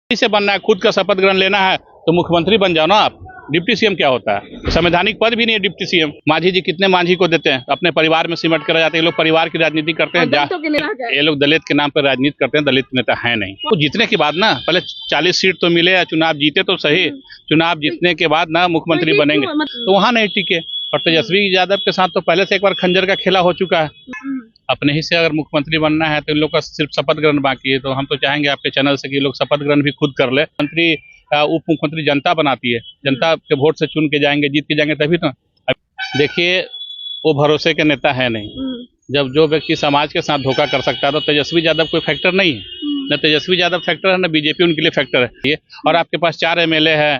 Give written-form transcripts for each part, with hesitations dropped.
से बनना है, खुद का शपथ ग्रहण लेना है तो मुख्यमंत्री बन जाओ ना आप। डिप्टी सीएम क्या होता है? संवैधानिक पद भी नहीं है डिप्टी सीएम। मांझी जी कितने मांझी को देते हैं, अपने परिवार में सिमट कर जाते हैं। ये लोग परिवार की राजनीति करते हैं। ये लोग दलित के नाम पर राजनीति करते हैं, दलित नेता है नहीं। तो जीतने के बाद ना पहले 40 सीट तो मिले, चुनाव जीते तो सही। चुनाव जीतने के बाद ना मुख्यमंत्री बनेंगे तो वहाँ नहीं टिके। और तेजस्वी यादव के साथ तो पहले से एक बार खंजर का खेला हो चुका है। अपने ही से अगर मुख्यमंत्री बनना है तो इन लोग का सिर्फ शपथ ग्रहण बाकी है। तो हम तो चाहेंगे आपके चैनल से कि ये लोग शपथ ग्रहण भी खुद कर ले। मंत्री उप मुख्यमंत्री जनता बनाती है, जनता के वोट से चुन के जाएंगे, जीत के जाएंगे तभी तो। देखिए वो भरोसे के नेता है नहीं। जब जो व्यक्ति समाज के साथ धोखा कर सकता है तो तेजस्वी यादव कोई फैक्टर नहीं है। न तेजस्वी यादव फैक्टर है, न बीजेपी उनके लिए फैक्टर है। और आपके पास 4 एमएलए है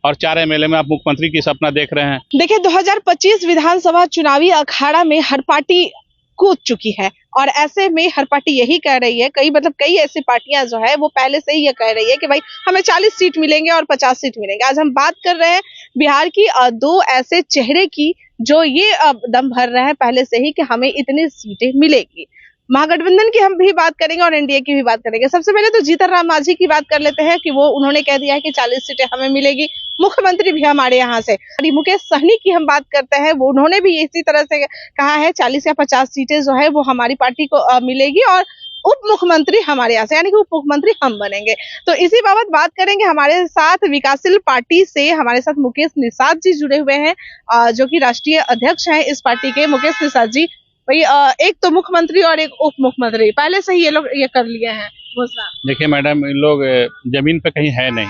और 4 एमएलए में आप मुख्यमंत्री की सपना देख रहे हैं। देखिए 2025 विधानसभा चुनावी अखाड़ा में हर पार्टी कूद चुकी है और ऐसे में हर पार्टी यही कह रही है, कई ऐसी पार्टियां जो है वो पहले से ही ये कह रही है कि भाई हमें 40 सीट मिलेंगे और 50 सीट मिलेंगे। आज हम बात कर रहे हैं बिहार की 2 ऐसे चेहरे की जो ये दम भर रहे हैं पहले से ही कि हमें इतनी सीटें मिलेगी। महागठबंधन की हम भी बात करेंगे और एनडीए की भी बात करेंगे। सबसे पहले तो जीतन राम मांझी की बात कर लेते हैं कि वो उन्होंने कह दिया है कि 40 सीटें हमें मिलेगी, मुख्यमंत्री भी हमारे यहाँ से। मुकेश सहनी की हम बात करते हैं, वो उन्होंने भी इसी तरह से कहा है 40 या 50 सीटें जो है वो हमारी पार्टी को मिलेगी और उप मुख्यमंत्री हमारे यहाँ से, यानी कि उप मुख्यमंत्री हम बनेंगे। तो इसी बाबत बात करेंगे। हमारे साथ विकासशील पार्टी से हमारे साथ मुकेश निषाद जी जुड़े हुए हैं, जो कि राष्ट्रीय अध्यक्ष हैं इस पार्टी के। मुकेश निषाद जी, भाई एक तो मुख्यमंत्री और एक उप मुख्यमंत्री पहले से ही ये लोग ये कर लिए हैं घोषणा। देखिए मैडम, इन लोग जमीन पे कहीं है नहीं।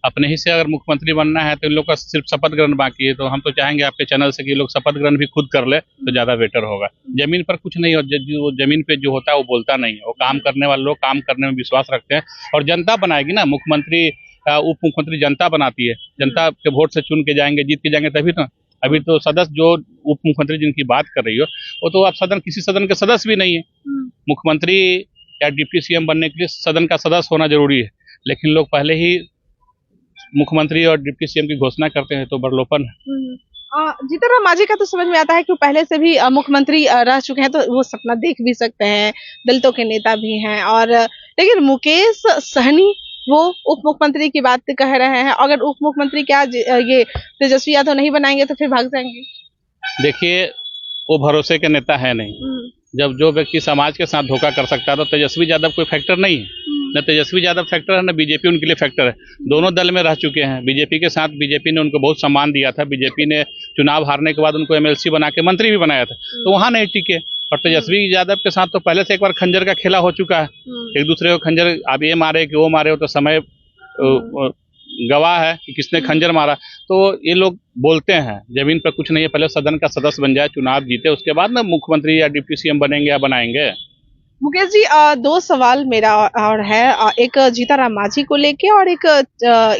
अपने ही से अगर मुख्यमंत्री बनना है तो इन लोग का सिर्फ शपथ ग्रहण बाकी है। तो हम तो चाहेंगे आपके चैनल से कि ये लोग शपथ ग्रहण भी खुद कर ले तो ज्यादा बेटर होगा। जमीन पर कुछ नहीं, और जमीन पे जो होता है वो बोलता नहीं है। वो काम करने वाले लोग काम करने में विश्वास रखते हैं और जनता बनाएगी ना। मुख्यमंत्री उप मुख्यमंत्री जनता बनाती है, जनता के वोट से चुन के जाएंगे, जीत के जाएंगे तभी तो। अभी तो सदस्य जो उप मुख्यमंत्री जिनकी बात कर रही हो वो तो आप किसी सदन के सदस्य भी नहीं है। मुख्यमंत्री या डिप्टी सीएम बनने के लिए सदन का सदस्य होना जरूरी है, लेकिन लोग पहले ही मुख्यमंत्री और डिप्टी सीएम की घोषणा करते हैं तो बड़लोपन है। जीतन राम मांझी का तो समझ में आता है कि वो पहले से भी मुख्यमंत्री रह चुके हैं तो वो सपना देख भी सकते हैं, दलितों के नेता भी हैं। और लेकिन मुकेश सहनी वो उप मुख्यमंत्री की बात कह रहे हैं। अगर उप मुख्यमंत्री क्या ये तेजस्वी यादव नहीं बनाएंगे तो फिर भाग जाएंगे। देखिए वो भरोसे के नेता है नहीं। जब जो व्यक्ति समाज के साथ धोखा कर सकता है तो तेजस्वी यादव कोई फैक्टर नहीं है। न तेजस्वी यादव फैक्टर है, न बीजेपी उनके लिए फैक्टर है। दोनों दल में रह चुके हैं। बीजेपी के साथ बीजेपी ने उनको बहुत सम्मान दिया था। बीजेपी ने चुनाव हारने के बाद उनको एमएलसी बना के मंत्री भी बनाया था, तो वहां नहीं टिके। और तेजस्वी यादव के साथ तो पहले से एक बार खंजर का खेला हो चुका है। एक दूसरे को खंजर, अब ये मारे कि वो मारे, हो तो समय गवाह है कि किसने खंजर मारा। तो ये लोग बोलते हैं, जमीन पर कुछ नहीं है। पहले सदन का सदस्य बन जाए, चुनाव जीते, उसके बाद ना मुख्यमंत्री या डिप्टी सीएम बनेंगे या बनाएंगे। मुकेश जी, 2 सवाल मेरा और है, एक जीतन राम मांझी को लेके और एक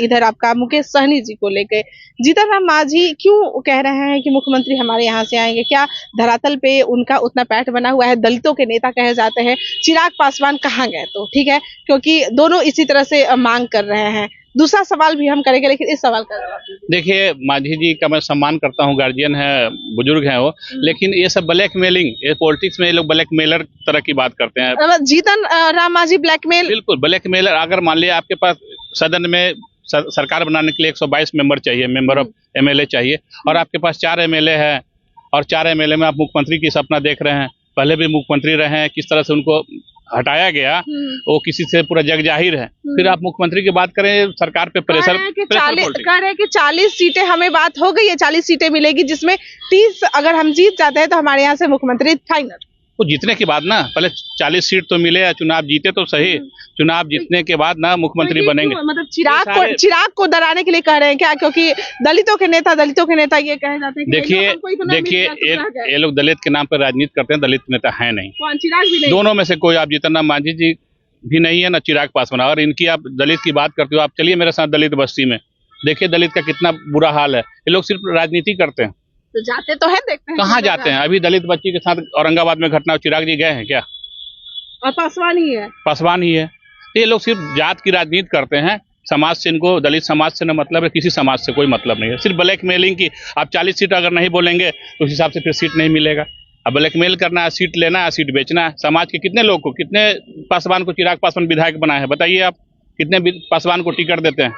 इधर आपका मुकेश सहनी जी को लेके। जीतन राम मांझी क्यों कह रहे हैं कि मुख्यमंत्री हमारे यहाँ से आएंगे? क्या धरातल पे उनका उतना पैठ बना हुआ है? दलितों के नेता कहे जाते हैं। चिराग पासवान कहाँ गए? तो ठीक है, क्योंकि दोनों इसी तरह से मांग कर रहे हैं। दूसरा सवाल भी हम करेंगे, लेकिन इस सवाल का जवाब दीजिए। देखिए मांझी जी का मैं सम्मान करता हूँ, गार्जियन है, बुजुर्ग हैं वो, लेकिन ये सब ब्लैकमेलिंग, ये पॉलिटिक्स में ये लोग ब्लैकमेलर तरह की बात करते हैं। जीतन राम मांझी ब्लैकमेल? बिल्कुल ब्लैकमेलर। अगर मान लिया आपके पास सदन में सरकार बनाने के लिए 122 मेंबर चाहिए, मेंबर ऑफ एमएलए चाहिए, और आपके पास 4 एमएलए है और 4 एमएलए में आप मुख्यमंत्री की सपना देख रहे हैं। पहले भी मुख्यमंत्री रहे हैं, किस तरह से उनको हटाया गया वो किसी से पूरा जग जाहिर है। फिर आप मुख्यमंत्री की बात करें, सरकार पे प्रेशर कह रहे हैं कि 40 सीटें हमें बात हो गई है, 40 सीटें मिलेगी, जिसमें 30 अगर हम जीत जाते हैं तो हमारे यहाँ से मुख्यमंत्री फाइनल। तो जीतने के बाद ना पहले 40 सीट तो मिले, चुनाव जीते तो सही। चुनाव जीतने के बाद ना मुख्यमंत्री बनेंगे। मतलब चिराग को डराने के लिए कह रहे हैं क्या? क्योंकि दलितों के नेता ये कहे जाते हैं। देखिए ये लोग दलित के नाम पर राजनीति करते हैं, दलित नेता है नहीं। चिराग भी नहीं, दोनों में से कोई। आप जीतन राम मांझी जी भी नहीं है, ना चिराग पासवान। और इनकी आप दलित की बात करते हो, आप चलिए मेरे साथ दलित बस्ती में, देखिए दलित का कितना बुरा हाल है। ये लोग सिर्फ राजनीति करते हैं। तो जाते तो है, देखते हैं कहाँ जाते हैं। अभी दलित बच्ची के साथ औरंगाबाद में घटना, चिराग जी गए हैं क्या? और पासवान ही है। ये लोग सिर्फ जात की राजनीति करते हैं। समाज से इनको, दलित समाज से न मतलब है, किसी समाज से कोई मतलब नहीं है। सिर्फ ब्लैकमेलिंग की। आप 40 सीट अगर नहीं बोलेंगे तो उस हिसाब से फिर सीट नहीं मिलेगा। अब ब्लैकमेल करना है, सीट लेना है, सीट बेचना है। समाज के कितने लोग को, कितने पासवान को चिराग पासवान विधायक बनाए हैं बताइए आप? कितने पासवान को टिकट देते हैं,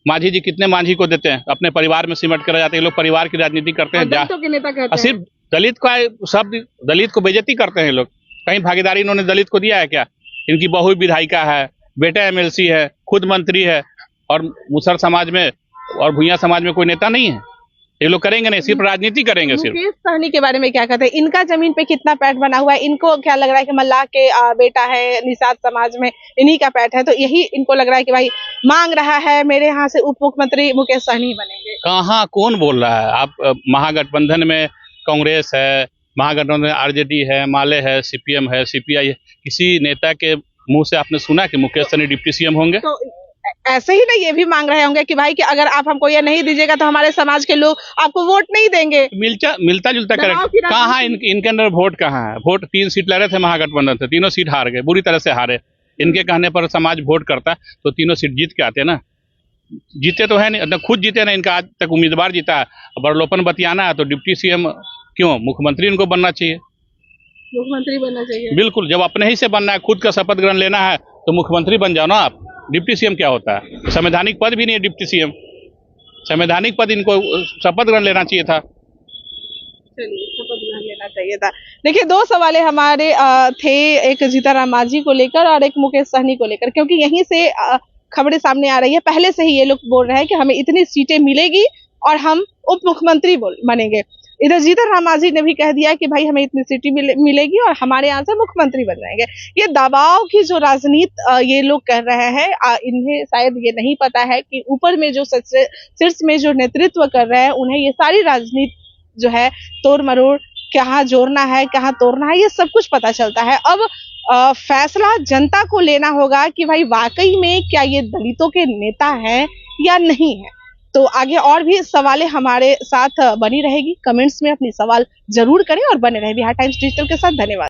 मांझी जी कितने मांझी को देते हैं, अपने परिवार में सिमट कर जाते हैं। ये लोग परिवार की राजनीति करते हैं। दलितों के नेता कहते हैं। सिर्फ दलित का सब दलित को बेइज्जती करते हैं लोग। कहीं भागीदारी इन्होंने दलित को दिया है क्या? इनकी बहू विधायिका है, बेटा एमएलसी है, खुद मंत्री है, और मुसर समाज में और भुइयां समाज में कोई नेता नहीं है। ये लोग करेंगे नहीं, सिर्फ राजनीति करेंगे। सिर्फ मुकेश सहनी के बारे में क्या कहते हैं? इनका जमीन पे कितना पैठ बना हुआ है? इनको क्या लग रहा है कि मल्लाह के बेटा है, निषाद समाज में इन्हीं का पैठ है, तो यही इनको लग रहा है कि भाई मांग रहा है मेरे यहाँ से उप मुख्यमंत्री मुकेश सहनी बनेंगे। कहाँ कौन बोल रहा है? आप महागठबंधन में कांग्रेस है, महागठबंधन में आरजेडी है, माले है, सीपीएम है, सीपीआई है। किसी नेता के मुंह से आपने सुना कि मुकेश सहनी डिप्टी सीएम होंगे? तो ऐसे ही ना ये भी मांग रहे होंगे कि भाई कि अगर आप हमको ये नहीं दीजिएगा तो हमारे समाज के लोग आपको वोट नहीं देंगे। मिलता जुलता करेक्ट। कहाँ इनके अंदर वोट कहाँ है? वोट 3 सीट लड़ रहे थे महागठबंधन से, तीनों सीट हार गए, बुरी तरह से हारे। इनके कहने पर समाज वोट करता तो तीनों सीट जीत के आते ना। जीते तो है नहीं, खुद जीते ना, इनका आज तक उम्मीदवार जीता है। बरलोपन बतियाना है तो डिप्टी सीएम क्यों, मुख्यमंत्री इनको बनना चाहिए। मुख्यमंत्री बनना चाहिए बिल्कुल। जब अपने ही से बनना है, खुद का शपथ ग्रहण लेना है तो मुख्यमंत्री बन जाओ ना आप। डिप्टी सीएम क्या होता है? संवैधानिक पद भी नहीं है डिप्टी सीएम। संवैधानिक पद इनको शपथ ग्रहण लेना चाहिए था। चलिए, शपथ ग्रहण लेना चाहिए था। देखिए, 2 सवाल हमारे थे, एक जीतनराम मांझी को लेकर और एक मुकेश सहनी को लेकर, क्योंकि यहीं से खबरें सामने आ रही है। पहले से ही ये लोग बोल रहे हैं कि हमें इतनी सीटें मिलेगी और हम उप मुख्यमंत्री बनेंगे। इधर जीतनराम मांझी ने भी कह दिया कि भाई हमें इतनी सीटें मिलेगी और हमारे यहाँ से मुख्यमंत्री बन जाएंगे। ये दबाव की जो राजनीति ये लोग कर रहे हैं, इन्हें शायद ये नहीं पता है कि ऊपर में जो शीर्ष में जो नेतृत्व कर रहे हैं, उन्हें ये सारी राजनीति जो है तोड़ मरोड़, कहाँ जोड़ना है कहाँ तोड़ना है, ये सब कुछ पता चलता है। अब फैसला जनता को लेना होगा कि भाई वाकई में क्या ये दलितों के नेता हैं या नहीं है। तो आगे और भी सवालें हमारे साथ बनी रहेगी। कमेंट्स में अपनी सवाल जरूर करें और बने रहे बिहार टाइम्स डिजिटल के साथ। धन्यवाद।